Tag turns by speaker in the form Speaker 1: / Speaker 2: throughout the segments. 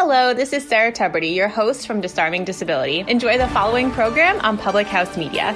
Speaker 1: Hello, this is Sarah Tuberty, your host from Disarming Disability. Enjoy the following program on Public House Media.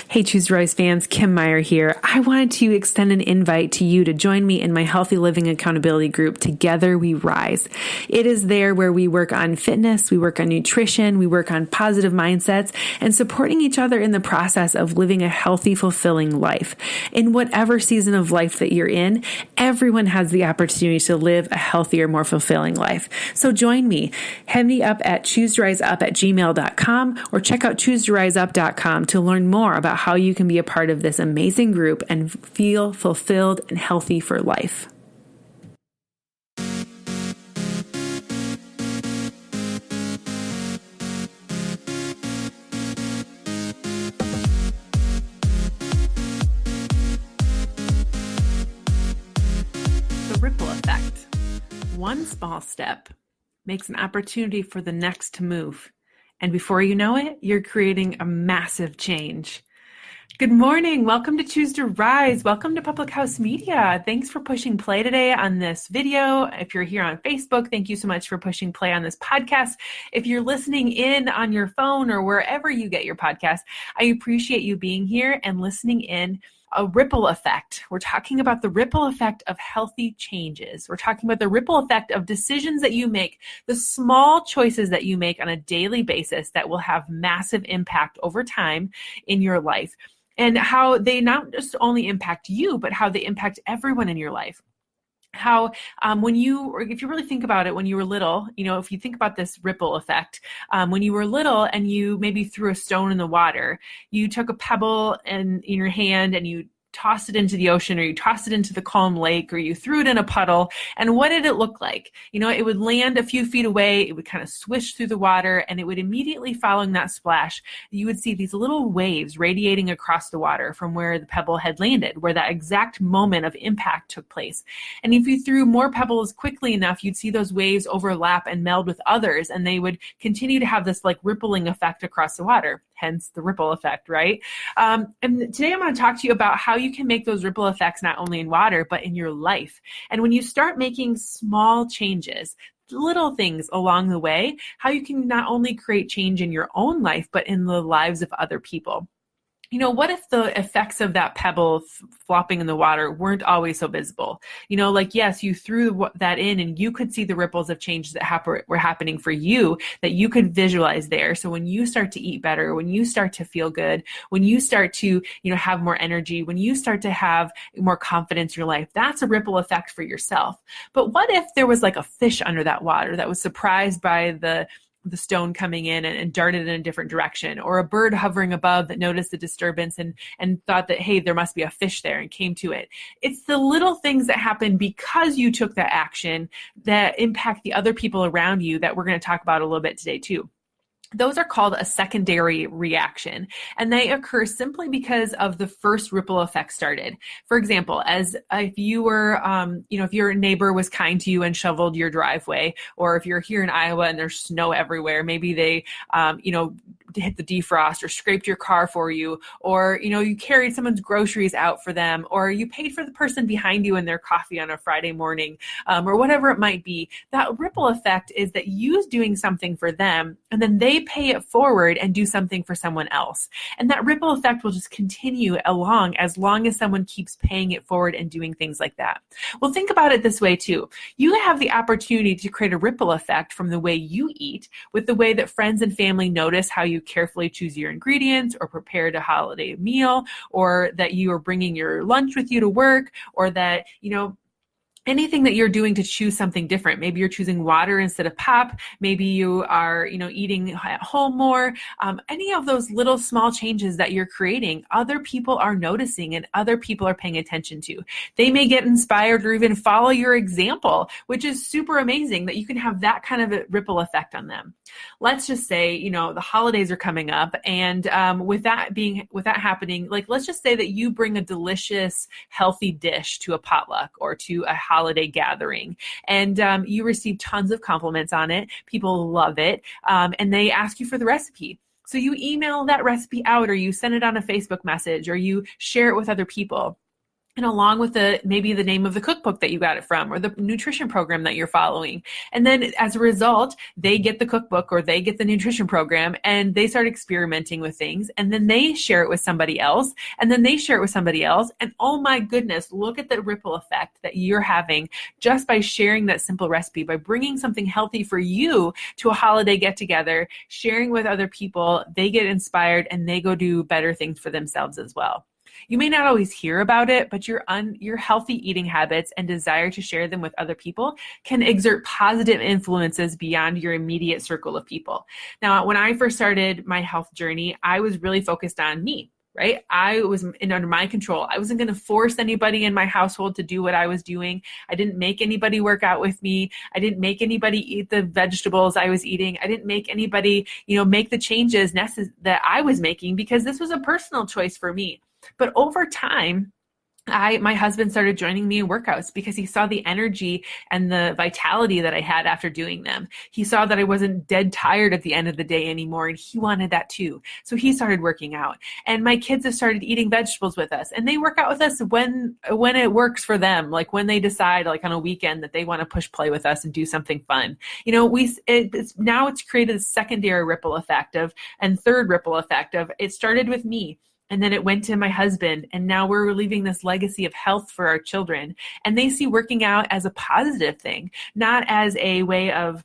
Speaker 2: Hey, Choose to Rise fans, Kim Meyer here. I wanted to extend an invite to you to join me in my Healthy Living Accountability group, Together We Rise. It is there where we work on fitness, we work on nutrition, we work on positive mindsets, and supporting each other in the process of living a healthy, fulfilling life. In whatever season of life that you're in, everyone has the opportunity to live a healthier, more fulfilling life. So join me. Head me up at chooseriseup@gmail.com or check out chooseriseup.com to learn more about how you can be a part of this amazing group and feel fulfilled and healthy for life. The ripple effect. One small step makes an opportunity for the next to move. And before you know it, you're creating a massive change. Good morning. Welcome to Choose to Rise. Welcome to Public House Media. Thanks for pushing play today on this video. If you're here on Facebook, thank you so much for pushing play on this podcast. If you're listening in on your phone or wherever you get your podcast, I appreciate you being here and listening in. A ripple effect. We're talking about the ripple effect of healthy changes. We're talking about the ripple effect of decisions that you make, the small choices that you make on a daily basis that will have massive impact over time in your life, and how they not just only impact you, but how they impact everyone in your life. How if you really think about it, when you were little, if you think about this ripple effect, when you were little and you maybe threw a stone in the water, you took a pebble in your hand and you tossed it into the ocean, or you tossed it into the calm lake, or you threw it in a puddle. And what did it look like? It would land a few feet away, it would kind of swish through the water, and it would immediately, following that splash, you would see these little waves radiating across the water from where the pebble had landed, where that exact moment of impact took place. And if you threw more pebbles quickly enough, you'd see those waves overlap and meld with others, and they would continue to have this like rippling effect across the water. Hence the ripple effect, right? And today I'm going to talk to you about how you can make those ripple effects not only in water, but in your life. And when you start making small changes, little things along the way, how you can not only create change in your own life, but in the lives of other people. What if the effects of that pebble flopping in the water weren't always so visible? Yes, you threw that in and you could see the ripples of change that were happening for you, that you could visualize there. So when you start to eat better, when you start to feel good, when you start to, have more energy, when you start to have more confidence in your life, that's a ripple effect for yourself. But what if there was like a fish under that water that was surprised by the stone coming in and darted in a different direction, or a bird hovering above that noticed the disturbance and thought that, hey, there must be a fish there, and came to it. It's the little things that happen because you took that action that impact the other people around you that we're going to talk about a little bit today too. Those are called a secondary reaction, and they occur simply because of the first ripple effect started. For example, as if you were, if your neighbor was kind to you and shoveled your driveway, or if you're here in Iowa and there's snow everywhere, maybe they, hit the defrost or scraped your car for you, or, you carried someone's groceries out for them, or you paid for the person behind you in their coffee on a Friday morning, or whatever it might be. That ripple effect is that you doing something for them, and then they pay it forward and do something for someone else. And that ripple effect will just continue along as long as someone keeps paying it forward and doing things like that. Well, think about it this way too. You have the opportunity to create a ripple effect from the way you eat, with the way that friends and family notice how you carefully choose your ingredients or prepared a holiday meal, or that you are bringing your lunch with you to work, or that, anything that you're doing to choose something different. Maybe you're choosing water instead of pop. Maybe you are, eating at home more. Any of those little small changes that you're creating, other people are noticing and other people are paying attention to. They may get inspired or even follow your example, which is super amazing that you can have that kind of a ripple effect on them. Let's just say, the holidays are coming up, and with that happening, let's just say that you bring a delicious, healthy dish to a potluck or to a holiday gathering, and you receive tons of compliments on it. People love it, and they ask you for the recipe. So you email that recipe out, or you send it on a Facebook message, or you share it with other people. and along with maybe the name of the cookbook that you got it from or the nutrition program that you're following. And then as a result, they get the cookbook or they get the nutrition program and they start experimenting with things. And then they share it with somebody else. And then they share it with somebody else. And oh my goodness, look at the ripple effect that you're having just by sharing that simple recipe, by bringing something healthy for you to a holiday get together, sharing with other people. They get inspired and they go do better things for themselves as well. You may not always hear about it, but your healthy eating habits and desire to share them with other people can exert positive influences beyond your immediate circle of people. Now, when I first started my health journey, I was really focused on me, right? I was under my control. I wasn't going to force anybody in my household to do what I was doing. I didn't make anybody work out with me. I didn't make anybody eat the vegetables I was eating. I didn't make anybody, make the changes that I was making because this was a personal choice for me. But over time, my husband started joining me in workouts because he saw the energy and the vitality that I had after doing them. He saw that I wasn't dead tired at the end of the day anymore, and he wanted that too. So he started working out. And my kids have started eating vegetables with us, and they work out with us when it works for them, like when they decide, like on a weekend, that they want to push play with us and do something fun. It's created a secondary ripple effect and third ripple effect of it started with me. And then it went to my husband, and now we're leaving this legacy of health for our children. And they see working out as a positive thing, not as a way of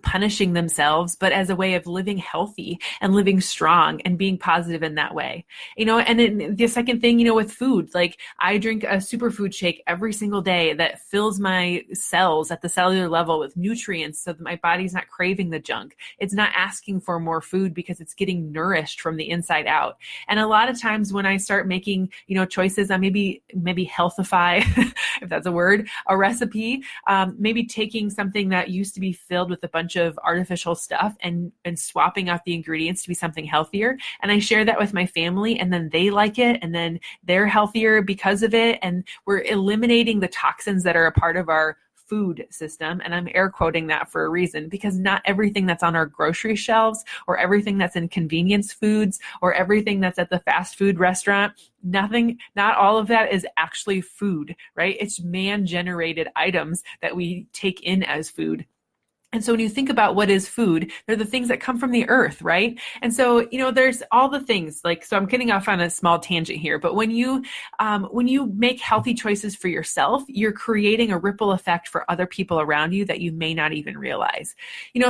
Speaker 2: punishing themselves, but as a way of living healthy and living strong and being positive in that way. And then the second thing, with food, like I drink a superfood shake every single day that fills my cells at the cellular level with nutrients so that my body's not craving the junk. It's not asking for more food because it's getting nourished from the inside out. And a lot of times when I start making, choices on maybe healthify, if that's a word, a recipe, maybe taking something that used to be filled with a bunch of artificial stuff and swapping out the ingredients to be something healthier. And I share that with my family, and then they like it, and then they're healthier because of it. And we're eliminating the toxins that are a part of our food system. And I'm air quoting that for a reason, because not everything that's on our grocery shelves or everything that's in convenience foods or everything that's at the fast food restaurant, not all of that is actually food, right? It's man-generated items that we take in as food. And so when you think about what is food, they're the things that come from the earth, right? And so, there's all the things so I'm getting off on a small tangent here, but when you make healthy choices for yourself, you're creating a ripple effect for other people around you that you may not even realize.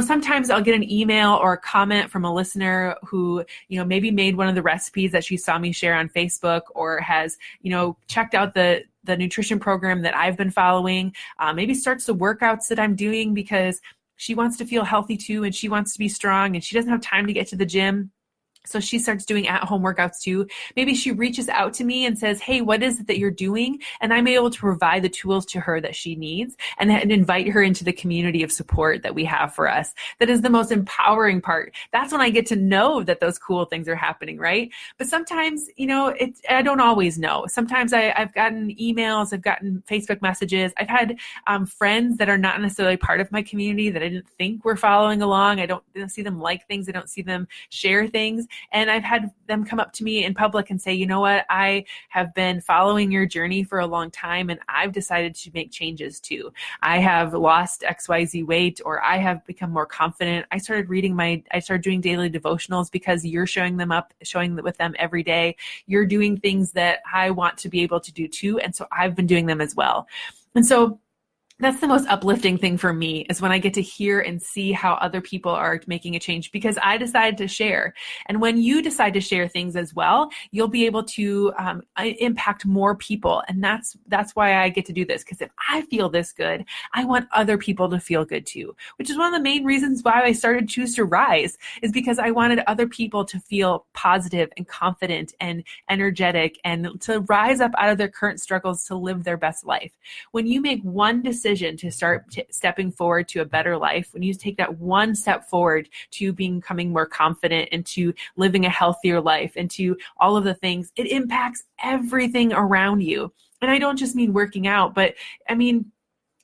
Speaker 2: Sometimes I'll get an email or a comment from a listener who, maybe made one of the recipes that she saw me share on Facebook or has, checked out the nutrition program that I've been following, maybe starts the workouts that I'm doing because she wants to feel healthy too, and she wants to be strong, and she doesn't have time to get to the gym. So she starts doing at-home workouts too. Maybe she reaches out to me and says, hey, what is it that you're doing? And I'm able to provide the tools to her that she needs and invite her into the community of support that we have for us. That is the most empowering part. That's when I get to know that those cool things are happening, right? But sometimes, I don't always know. Sometimes I've gotten emails, I've gotten Facebook messages. I've had friends that are not necessarily part of my community that I didn't think were following along. I don't see them like things. I don't see them share things. And I've had them come up to me in public and say, you know what, I have been following your journey for a long time, and I've decided to make changes too. I have lost XYZ weight, or I have become more confident. I started doing daily devotionals because you're showing with them every day. You're doing things that I want to be able to do too. And so I've been doing them as well. And so that's the most uplifting thing for me, is when I get to hear and see how other people are making a change because I decided to share. And when you decide to share things as well, you'll be able to impact more people. And that's why I get to do this, because if I feel this good, I want other people to feel good too, which is one of the main reasons why I started Choose to Rise, is because I wanted other people to feel positive and confident and energetic and to rise up out of their current struggles to live their best life. When you make one decision to start stepping forward to a better life, when you take that one step forward to becoming more confident and to living a healthier life and to all of the things, it impacts everything around you. And I don't just mean working out, but I mean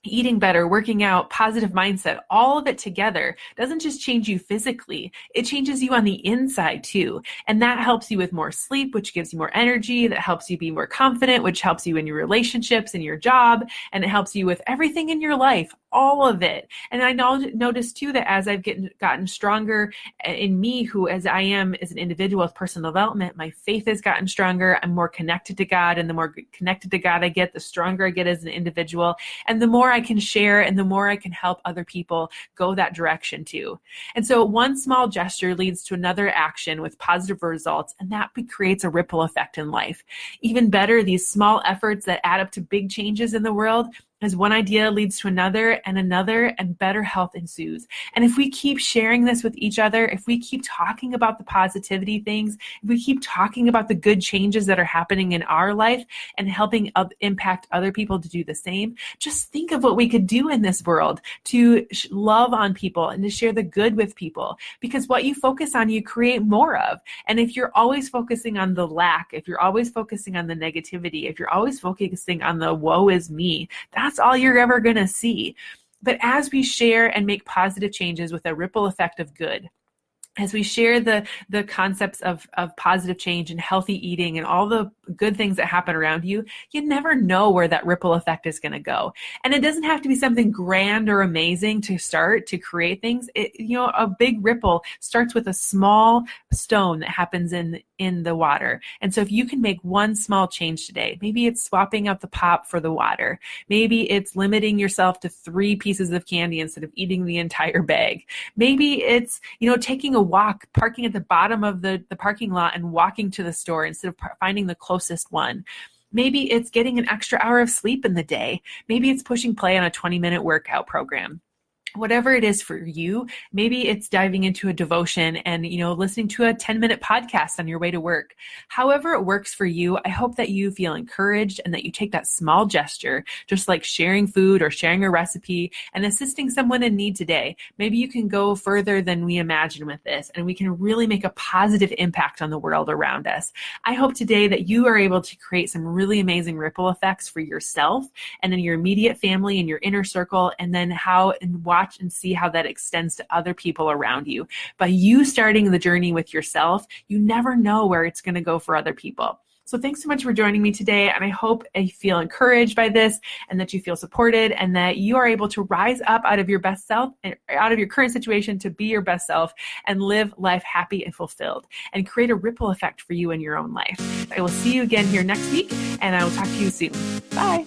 Speaker 2: eating better, working out, positive mindset, all of it together doesn't just change you physically, it changes you on the inside too. And that helps you with more sleep, which gives you more energy, that helps you be more confident, which helps you in your relationships and your job, and it helps you with everything in your life, all of it. And I noticed too that as I've gotten stronger in me, who as I am as an individual with personal development, my faith has gotten stronger. I'm more connected to God, and the more connected to God I get, the stronger I get as an individual, and the more I can share and the more I can help other people go that direction too. And so one small gesture leads to another action with positive results, and that creates a ripple effect in life. Even better, these small efforts that add up to big changes in the world, as one idea leads to another, and better health ensues. And if we keep sharing this with each other, if we keep talking about the positivity things, if we keep talking about the good changes that are happening in our life and helping impact other people to do the same, just think of what we could do in this world to love on people and to share the good with people. Because what you focus on, you create more of. And if you're always focusing on the lack, if you're always focusing on the negativity, if you're always focusing on the woe is me, that's all you're ever going to see. But as we share and make positive changes with a ripple effect of good, as we share the concepts of positive change and healthy eating and all the good things that happen around you, you never know where that ripple effect is going to go. And it doesn't have to be something grand or amazing to start to create things. A big ripple starts with a small stone that happens in the water. And so if you can make one small change today, maybe it's swapping out the pop for the water. Maybe it's limiting yourself to 3 pieces of candy instead of eating the entire bag. Maybe it's, taking a walk, parking at the bottom of the parking lot and walking to the store instead of finding the closest one. Maybe it's getting an extra hour of sleep in the day. Maybe it's pushing play on a 20-minute workout program. Whatever it is for you, maybe it's diving into a devotion and, listening to a 10-minute podcast on your way to work. However it works for you, I hope that you feel encouraged and that you take that small gesture, just like sharing food or sharing a recipe and assisting someone in need today. Maybe you can go further than we imagine with this, and we can really make a positive impact on the world around us. I hope today that you are able to create some really amazing ripple effects for yourself and in your immediate family and your inner circle, and then watch and see how that extends to other people around you. By you starting the journey with yourself, you never know where it's going to go for other people. So thanks so much for joining me today. And I hope you feel encouraged by this and that you feel supported and that you are able to rise up out of your best self and out of your current situation to be your best self and live life happy and fulfilled and create a ripple effect for you in your own life. I will see you again here next week, and I will talk to you soon. Bye.